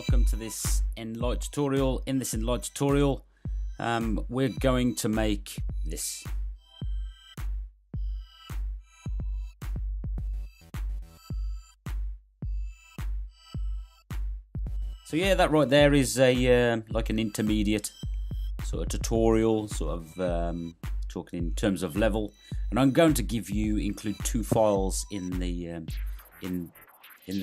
welcome to this Enlight tutorial. In this Enlight tutorial, we're going to make this. So yeah, that right there is a like an intermediate sort of tutorial, sort of talking in terms of level, and I'm going to include two files in the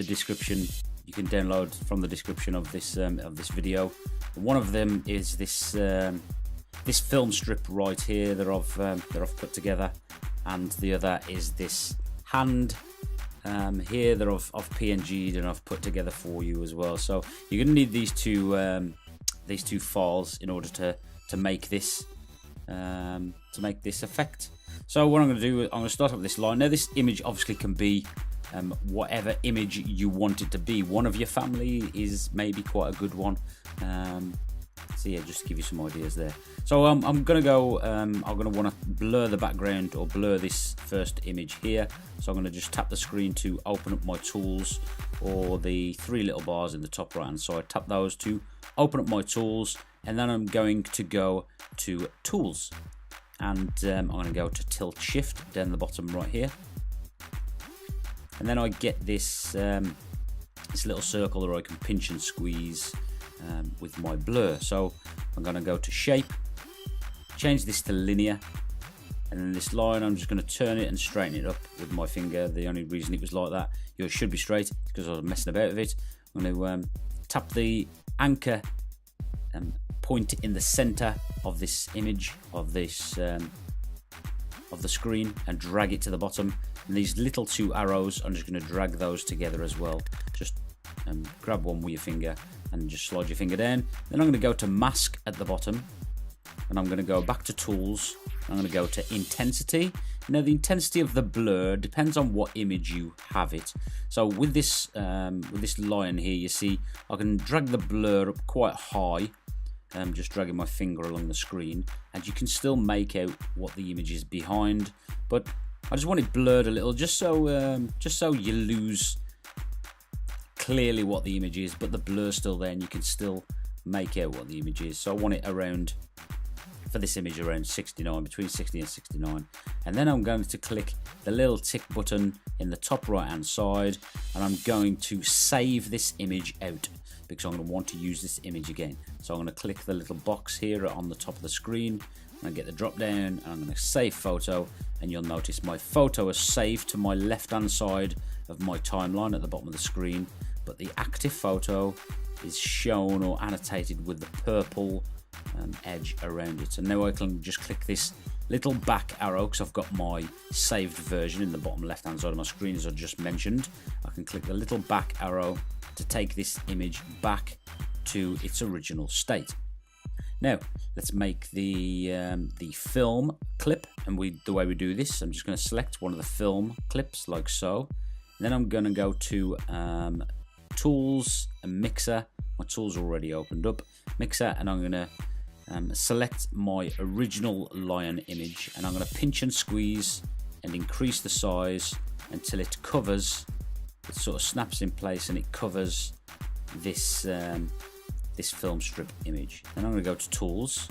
description. You can download from the description of this video. One of them is this this film strip right here that I've put together, and the other is this hand here that I've PNG'd and I've put together for you as well. So you're going to need these two files in order to make this effect. So what I'm going to do, I'm going to start up with this line. Now this image obviously can be whatever image you want it to be. One of your family is maybe quite a good one. So yeah, just to give you some ideas there. So I'm gonna go. I'm gonna want to blur the background or blur this first image here. So I'm gonna just tap the screen to open up my tools, or the three little bars in the top right hand side. Tap those to open up my tools, and then I'm going to go to tools, and I'm gonna go to tilt shift down the bottom right here. And then I get this this little circle that I can pinch and squeeze with my blur. So I'm going to go to shape, change this to linear, and then this line I'm just going to turn it and straighten it up with my finger. The only reason it was like that, yours should be straight, is because I was messing about with it. I'm going to tap the anchor point in the center of this image of this of the screen and drag it to the bottom. And these little two arrows, I'm just going to drag those together as well. Just grab one with your finger and just slide your finger down. Then I'm going to go to mask at the bottom, and I'm going to go back to tools. I'm going to go to intensity. Now the intensity of the blur depends on what image you have it. So with this line here, you see I can drag the blur up quite high. Just dragging my finger along the screen, and you can still make out what the image is behind, but I just want it blurred a little, just so you lose clearly what the image is, but the blur's still there and you can still make out what the image is. So I want it around, for this image, around 69, between 60 and 69. And then I'm going to click the little tick button in the top right hand side, and I'm going to save this image out, because I'm going to want to use this image again. So I'm going to click the little box here on the top of the screen, and I get the drop down, and I'm going to save photo, and you'll notice my photo is saved to my left hand side of my timeline at the bottom of the screen, but the active photo is shown or annotated with the purple edge around it. And now I can just click this little back arrow, because I've got my saved version in the bottom left hand side of my screen, as I just mentioned. I can click the little back arrow to take this image back to its original state. Now let's make the film clip, and the way we do this, I'm just going to select one of the film clips like so. And then I'm going to go to tools and mixer. My tools are already opened up, mixer, and I'm going to select my original lion image, and I'm going to pinch and squeeze and increase the size until it covers. It sort of snaps in place and it covers this this film strip image. Then I'm going to go to tools,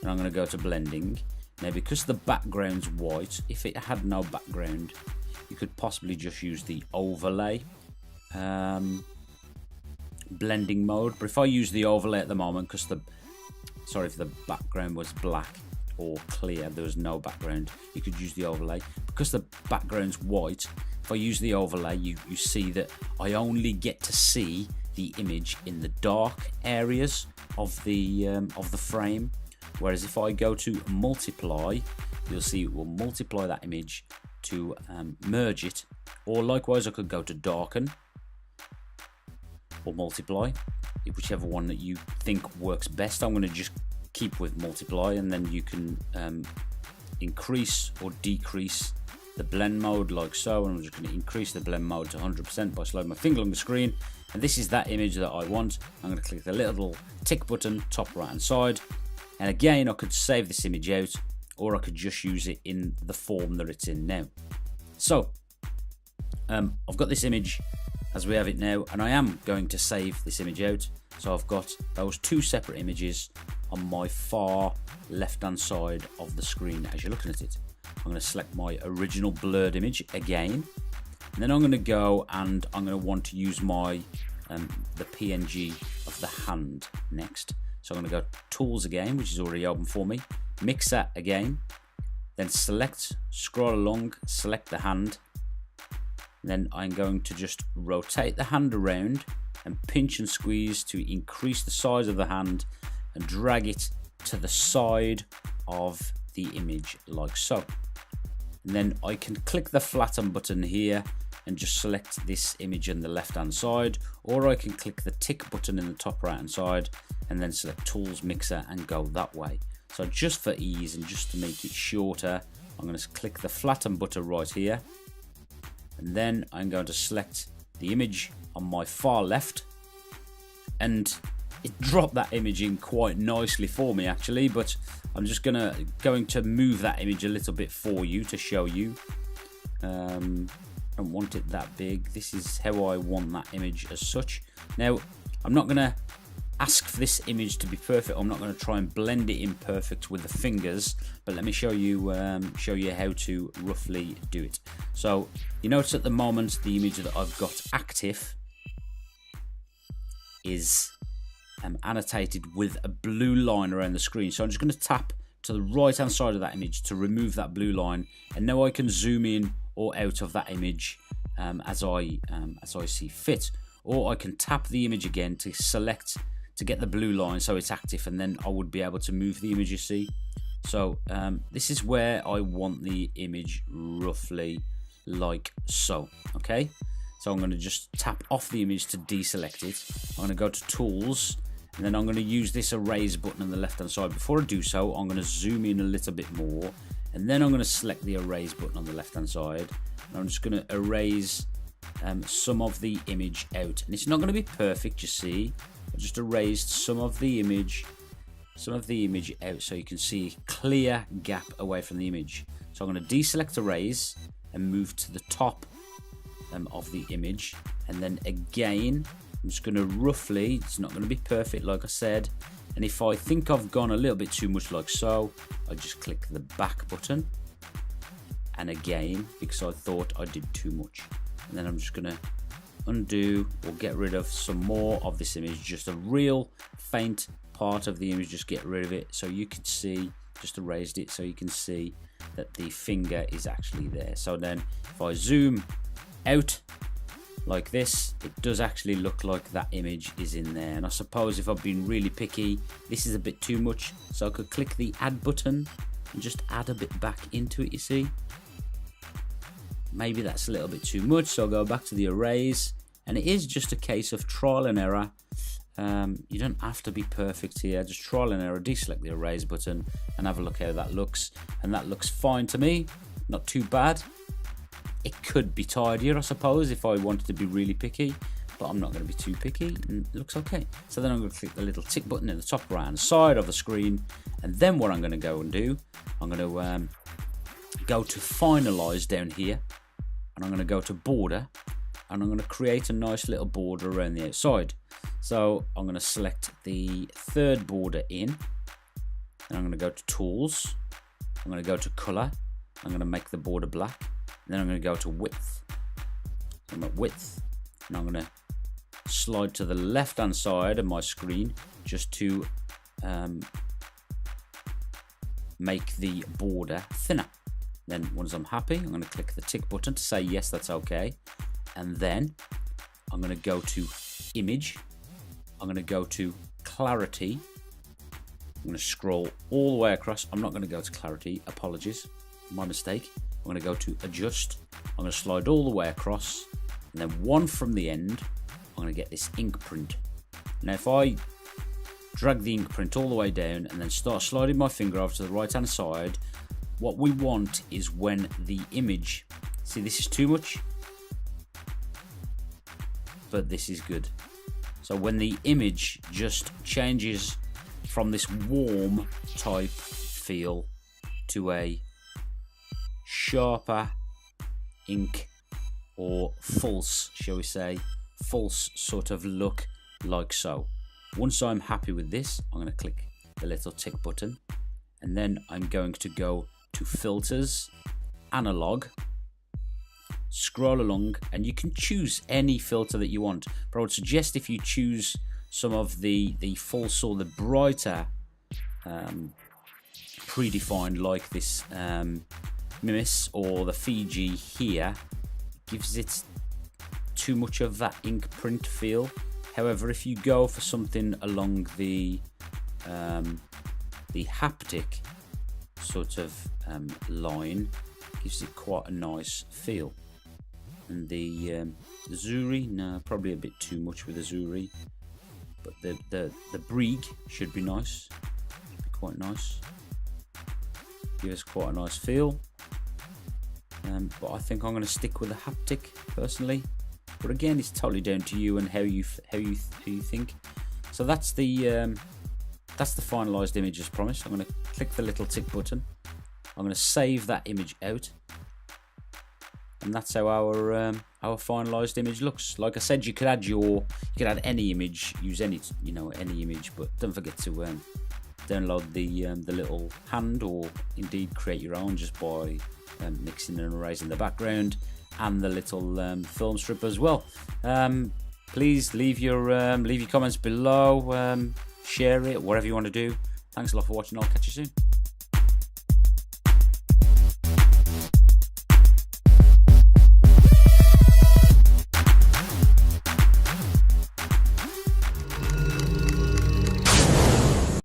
and I'm going to go to blending. Now because the background's white, if it had no background, you could possibly just use the overlay blending mode. But if I use the overlay at the moment, because if the background was black or clear, there was no background, you could use the overlay. Because the background's white, if I use the overlay, you see that I only get to see the image in the dark areas of the frame. Whereas if I go to multiply, you'll see it will multiply that image to merge it. Or likewise, I could go to darken or multiply, whichever one that you think works best. I'm going to just keep with multiply, and then you can increase or decrease the blend mode like so. And I'm just going to increase the blend mode to 100% by sliding my finger along the screen, and this is that image that I want. I'm going to click the little tick button top right hand side, and again I could save this image out, or I could just use it in the form that it's in now. So I've got this image as we have it now, and I am going to save this image out. So I've got those two separate images on my far left hand side of the screen as you're looking at it. I'm going to select my original blurred image again, and then I'm going to go and I'm going to want to use my the PNG of the hand next. So I'm going to go Tools again, which is already open for me, Mixer again, then select, scroll along, select the hand. Then I'm going to just rotate the hand around and pinch and squeeze to increase the size of the hand and drag it to the side of the image like so. And then I can click the flatten button here and just select this image on the left hand side, or I can click the tick button in the top right hand side and then select Tools, Mixer and go that way. So just for ease and just to make it shorter, I'm going to click the flatten button right here, and then I'm going to select the image on my far left, and it dropped that image in quite nicely for me actually, but I'm just going to move that image a little bit for you to show you. I don't want it that big. This is how I want that image as such. Now I'm not going to ask for this image to be perfect. I'm not going to try and blend it in perfect with the fingers, but let me show you how to roughly do it. So you notice at the moment the image that I've got active is annotated with a blue line around the screen. So I'm just going to tap to the right hand side of that image to remove that blue line, and now I can zoom in or out of that image as I see fit, or I can tap the image again to select to get the blue line so it's active, and then I would be able to move the image, you see. So this is where I want the image roughly like so. Okay, so I'm going to just tap off the image to deselect it. I'm going to go to Tools, and then I'm going to use this erase button on the left hand side. Before I do so, I'm going to zoom in a little bit more, and then I'm going to select the erase button on the left hand side, and I'm just going to erase some of the image out. And it's not going to be perfect, you see. I just erased some of the image out so you can see a clear gap away from the image. So I'm going to deselect erase and move to the top of the image, and then again I'm just going to roughly, it's not going to be perfect like I said, and if I think I've gone a little bit too much like so, I just click the back button, and again because I thought I did too much, and then I'm just going to undo or get rid of some more of this image, just a real faint part of the image, just get rid of it so you can see, just erased it so you can see that the finger is actually there. So then if I zoom out like this, it does actually look like that image is in there. And I suppose if I've been really picky, this is a bit too much, so I could click the add button and just add a bit back into it, you see. Maybe that's a little bit too much, so I'll go back to the erase, and it is just a case of trial and error. You don't have to be perfect here, just trial and error, deselect the erase button and have a look how that looks, and that looks fine to me, not too bad. It could be tidier, I suppose, if I wanted to be really picky, but I'm not going to be too picky, and it looks okay. So then I'm going to click the little tick button in the top right hand side of the screen, and then what I'm going to go and do, I'm going to go to finalize down here, and I'm going to go to border, and I'm going to create a nice little border around the outside. So I'm going to select the third border in, and I'm going to go to Tools, I'm going to go to Color, I'm going to make the border black, and then I'm going to go to Width. I'm at Width, and I'm going to slide to the left hand side of my screen just to make the border thinner. Then once I'm happy, I'm going to click the tick button to say yes, that's okay, and then I'm going to go to Image, I'm going to go to Clarity, I'm going to scroll all the way across. I'm not going to go to Clarity, apologies, my mistake. I'm going to go to Adjust, I'm going to slide all the way across, and then one from the end, I'm going to get this ink print. Now if I drag the ink print all the way down and then start sliding my finger over to the right hand side, what we want is when the image, see this is too much, but this is good. So when the image just changes from this warm type feel to a sharper ink, or false, shall we say, false sort of look like so. Once I'm happy with this, I'm going to click the little tick button, and then I'm going to go to filters, analog, scroll along, and you can choose any filter that you want, but I would suggest if you choose some of the false or the brighter predefined, like this Mimis or the Fiji here, gives it too much of that ink print feel. However, if you go for something along the haptic sort of line, it gives it quite a nice feel. And the Zuri, no, probably a bit too much with the Zuri, but the Brig should be nice, quite nice, give us quite a nice feel. But I think I'm going to stick with the haptic personally. But again, it's totally down to you and how you think. So that's the finalized image as promised. I'm going to click the little tick button. I'm going to save that image out, and that's how our finalized image looks. Like I said, you could add any image, use any image, but don't forget to download the little hand, or indeed create your own just by mixing and erasing the background and the little film strip as well. Please leave your comments below, share it, whatever you want to do. Thanks a lot for watching. I'll catch you soon.